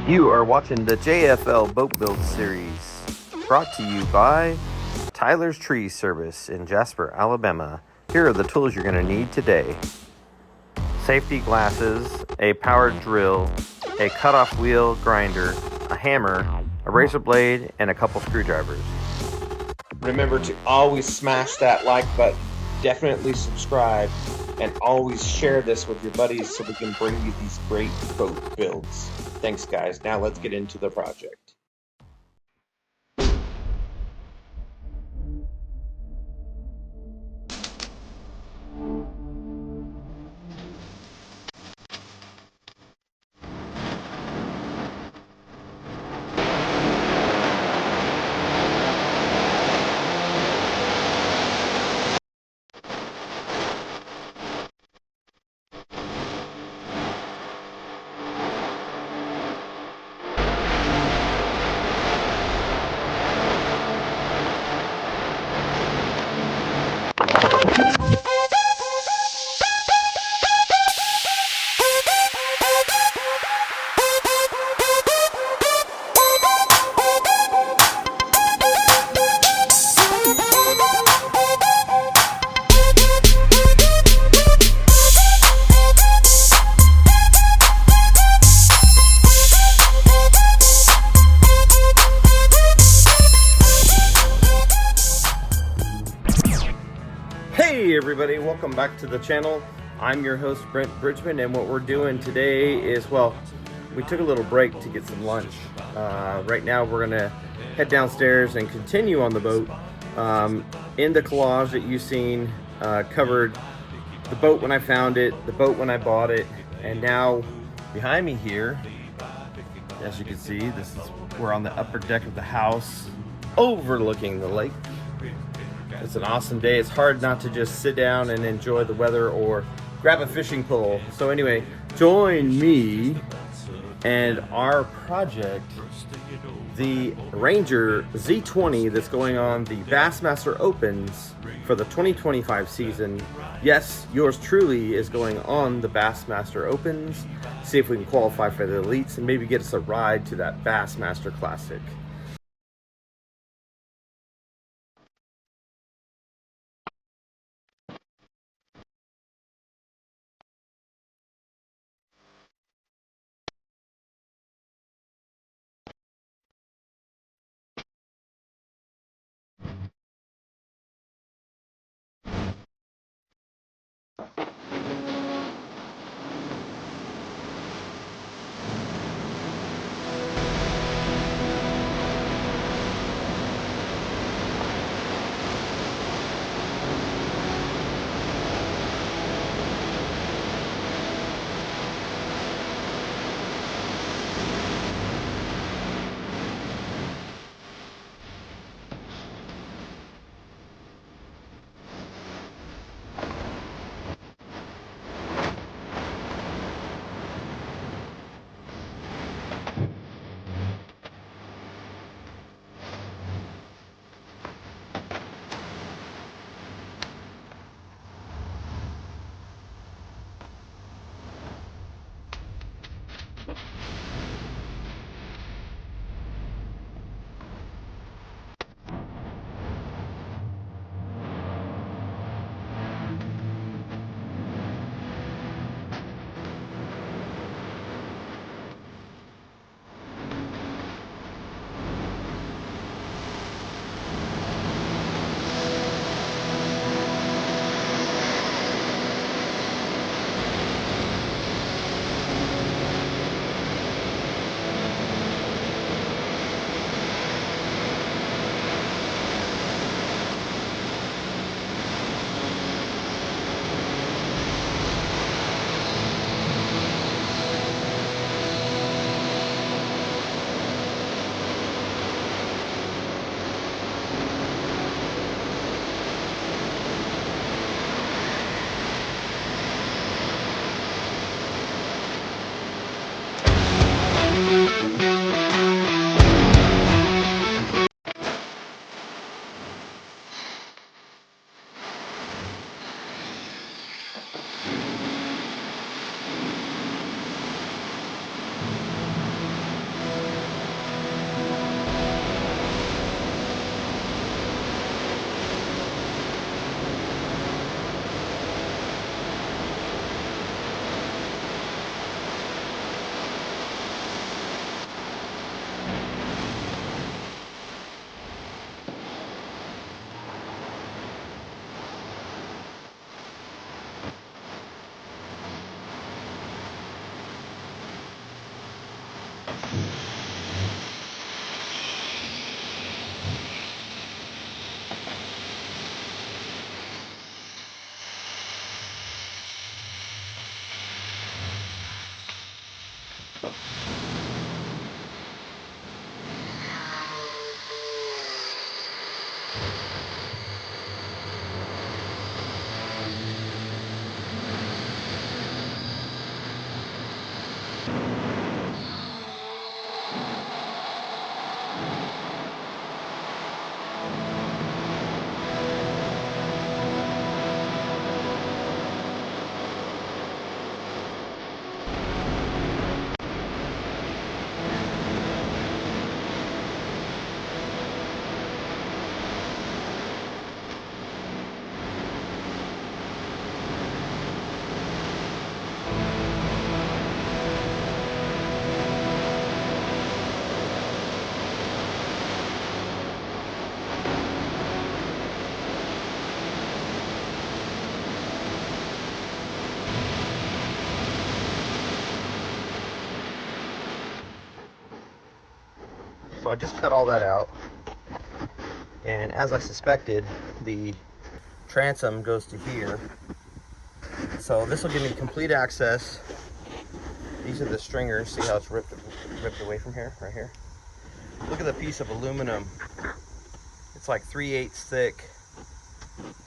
You are watching the JFL Boat Build Series, brought to you by Tyler's Tree Service in Jasper, Alabama. Here are the tools you're going to need today. Safety glasses, a powered drill, a cutoff wheel grinder, a hammer, a razor blade, and a couple screwdrivers. Remember to always smash that like button, definitely subscribe, and always share this with your buddies so we can bring you these great boat builds. Thanks guys, now let's get into the project. Hey everybody, welcome back to the channel. I'm your host Brent Bridgeman, and what we're doing today is, well, we took a little break to get some lunch. Right now we're gonna head downstairs and continue on the boat. In the collage that you've seen, covered the boat when I found it, the boat when I bought it, and now behind me here, as you can see, we're on the upper deck of the house overlooking the lake. It's an awesome day. It's hard not to just sit down and enjoy the weather or grab a fishing pole. So anyway, join me and our project, the Ranger Z20 that's going on the Bassmaster Opens for the 2025 season. Yes, yours truly is going on the Bassmaster Opens. See if we can qualify for the elites and maybe get us a ride to that Bassmaster Classic. So I just cut all that out, and as I suspected, the transom goes to here. So this will give me complete access. These are the stringers. See how it's ripped away from here, right here? Look at the piece of aluminum. It's like 3/8 thick.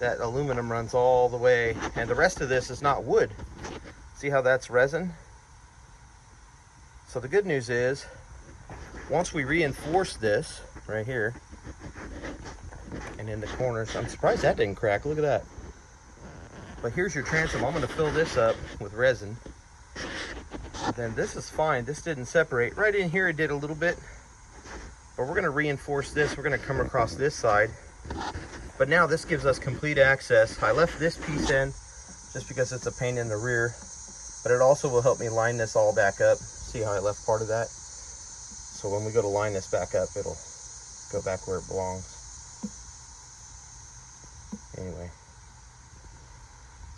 That aluminum runs all the way, and the rest of this is not wood. See how that's resin? So the good news is, once we reinforce this right here and in the corners, I'm surprised that didn't crack. Look at that. But here's your transom. I'm going to fill this up with resin. And then this is fine. This didn't separate. Right in here it did a little bit, but we're going to reinforce this. We're going to come across this side. But now this gives us complete access. I left this piece in just because it's a pain in the rear, but it also will help me line this all back up. See how I left part of that? So when we go to line this back up, it'll go back where it belongs. Anyway,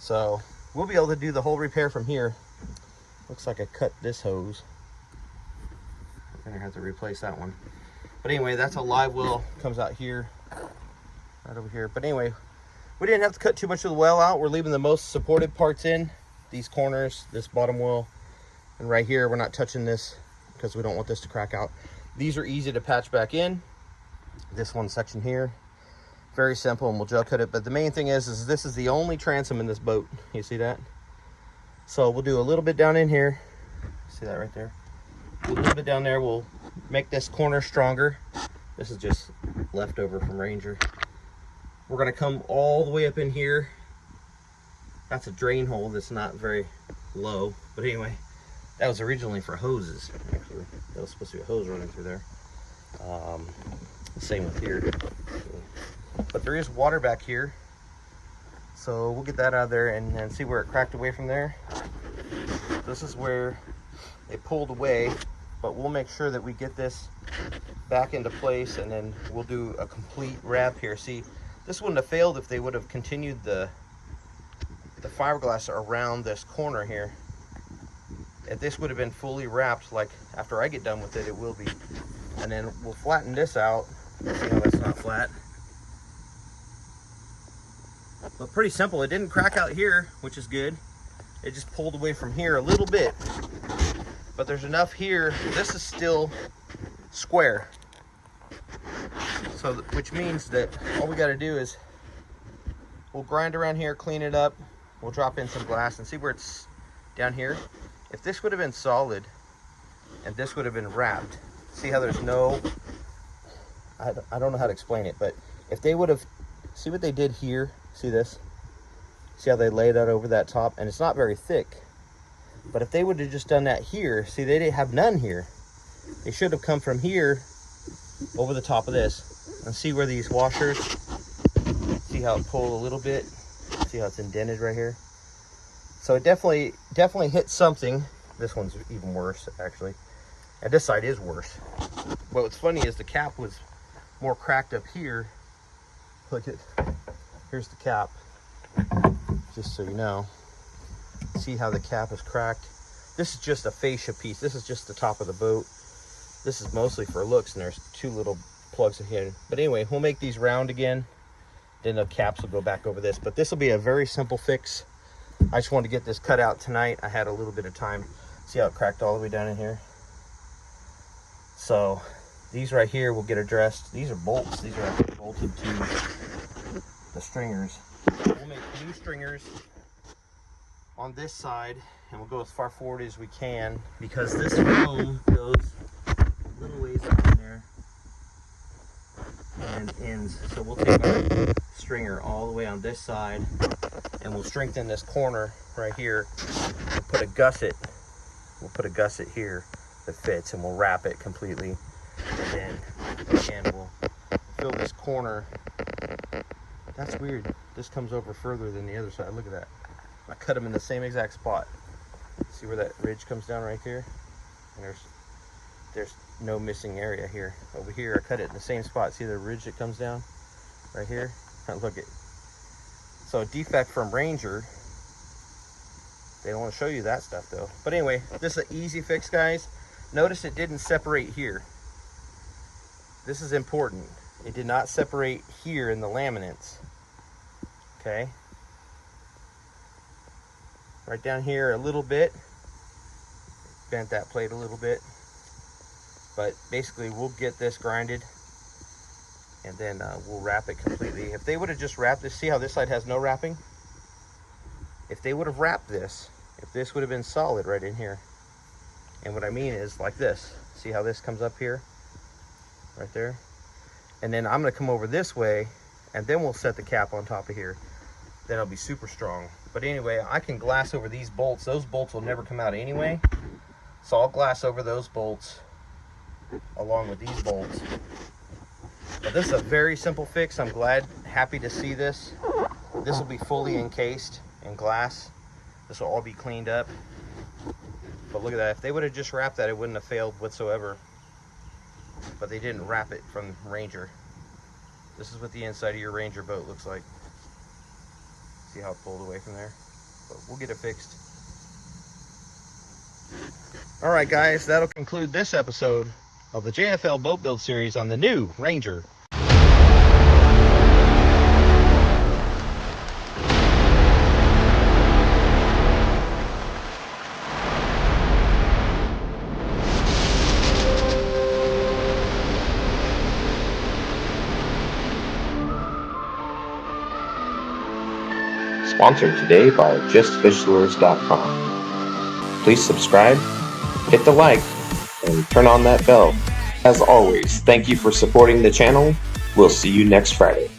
so we'll be able to do the whole repair from here. Looks like I cut this hose. I'm gonna have to replace that one. But anyway, that's a live well, comes out here, right over here. But anyway, we didn't have to cut too much of the well out. We're leaving the most supported parts in, these corners, this bottom well, and right here, we're not touching this because we don't want this to crack out. These are easy to patch back in. This one section here, very simple, and we'll gel cut it. But the main thing is this is the only transom in this boat. You see that? So we'll do a little bit down in here. See that right there? A little bit down there. We'll make this corner stronger. This is just leftover from Ranger. We're gonna come all the way up in here. That's a drain hole that's not very low, but anyway, that was originally for hoses, actually. That was supposed to be a hose running through there. Same with here. But there is water back here. So we'll get that out of there and see where it cracked away from there. This is where it pulled away, but we'll make sure that we get this back into place, and then we'll do a complete wrap here. See, this wouldn't have failed if they would have continued the fiberglass around this corner here. If this would have been fully wrapped, like after I get done with it, it will be. And then we'll flatten this out. See how that's not flat. But pretty simple. It didn't crack out here, which is good. It just pulled away from here a little bit. But there's enough here. This is still square. So, which means that all we got to do is we'll grind around here, clean it up. We'll drop in some glass and see where it's down here. If this would have been solid and this would have been wrapped, see how there's no, I don't know how to explain it, but if they would have, see what they did here? See this? See how they laid that over that top? And it's not very thick. But if they would have just done that here, see, they didn't have none here. They should have come from here over the top of this. And see where these washers, see how it pulled a little bit? See how it's indented right here? So it definitely hit something. This one's even worse, actually. And this side is worse. But what's funny is the cap was more cracked up here. Look at, here's the cap, just so you know. See how the cap is cracked? This is just a fascia piece. This is just the top of the boat. This is mostly for looks, and there's two little plugs in here. But anyway, we'll make these round again. Then the caps will go back over this. But this will be a very simple fix. I just wanted to get this cut out tonight. I had a little bit of time. See how it cracked all the way down in here? So these right here will get addressed. These are bolts. These are actually bolted to the stringers. We'll make new stringers on this side, and we'll go as far forward as we can because this foam goes a little ways up in there and ends. So we'll take our stringer all the way on this side, and we'll strengthen this corner right here. We'll put a gusset. We'll put a gusset here that fits, and we'll wrap it completely. And then again, we'll fill this corner. That's weird. This comes over further than the other side. Look at that. I cut them in the same exact spot. See where that ridge comes down right here? And there's no missing area here. Over here, I cut it in the same spot. See the ridge that comes down right here? Look at. So a defect from Ranger. They don't want to show you that stuff though. But anyway, this is an easy fix, guys. Notice it didn't separate here. This is important. It did not separate here in the laminates. Okay. Right down here a little bit. Bent that plate a little bit. But basically we'll get this grinded and then we'll wrap it completely. If they would have just wrapped this, see how this side has no wrapping? If they would have wrapped this, if this would have been solid right in here. And what I mean is like this. See how this comes up here? Right there. And then I'm gonna come over this way and then we'll set the cap on top of here. Then it'll be super strong. But anyway, I can glass over these bolts. Those bolts will never come out anyway. So I'll glass over those bolts along with these bolts. But this is a very simple fix. I'm happy to see this. This will be fully encased in glass. This will all be cleaned up. But look at that. If they would have just wrapped that, it wouldn't have failed whatsoever. But they didn't wrap it from Ranger. This is what the inside of your Ranger boat looks like. See how it pulled away from there? But we'll get it fixed. All right, guys, that'll conclude this episode of the JFL Boat Build Series on the new Ranger. Sponsored today by JustFishLures.com. Please subscribe, hit the like, and turn on that bell. As always, thank you for supporting the channel. We'll see you next Friday.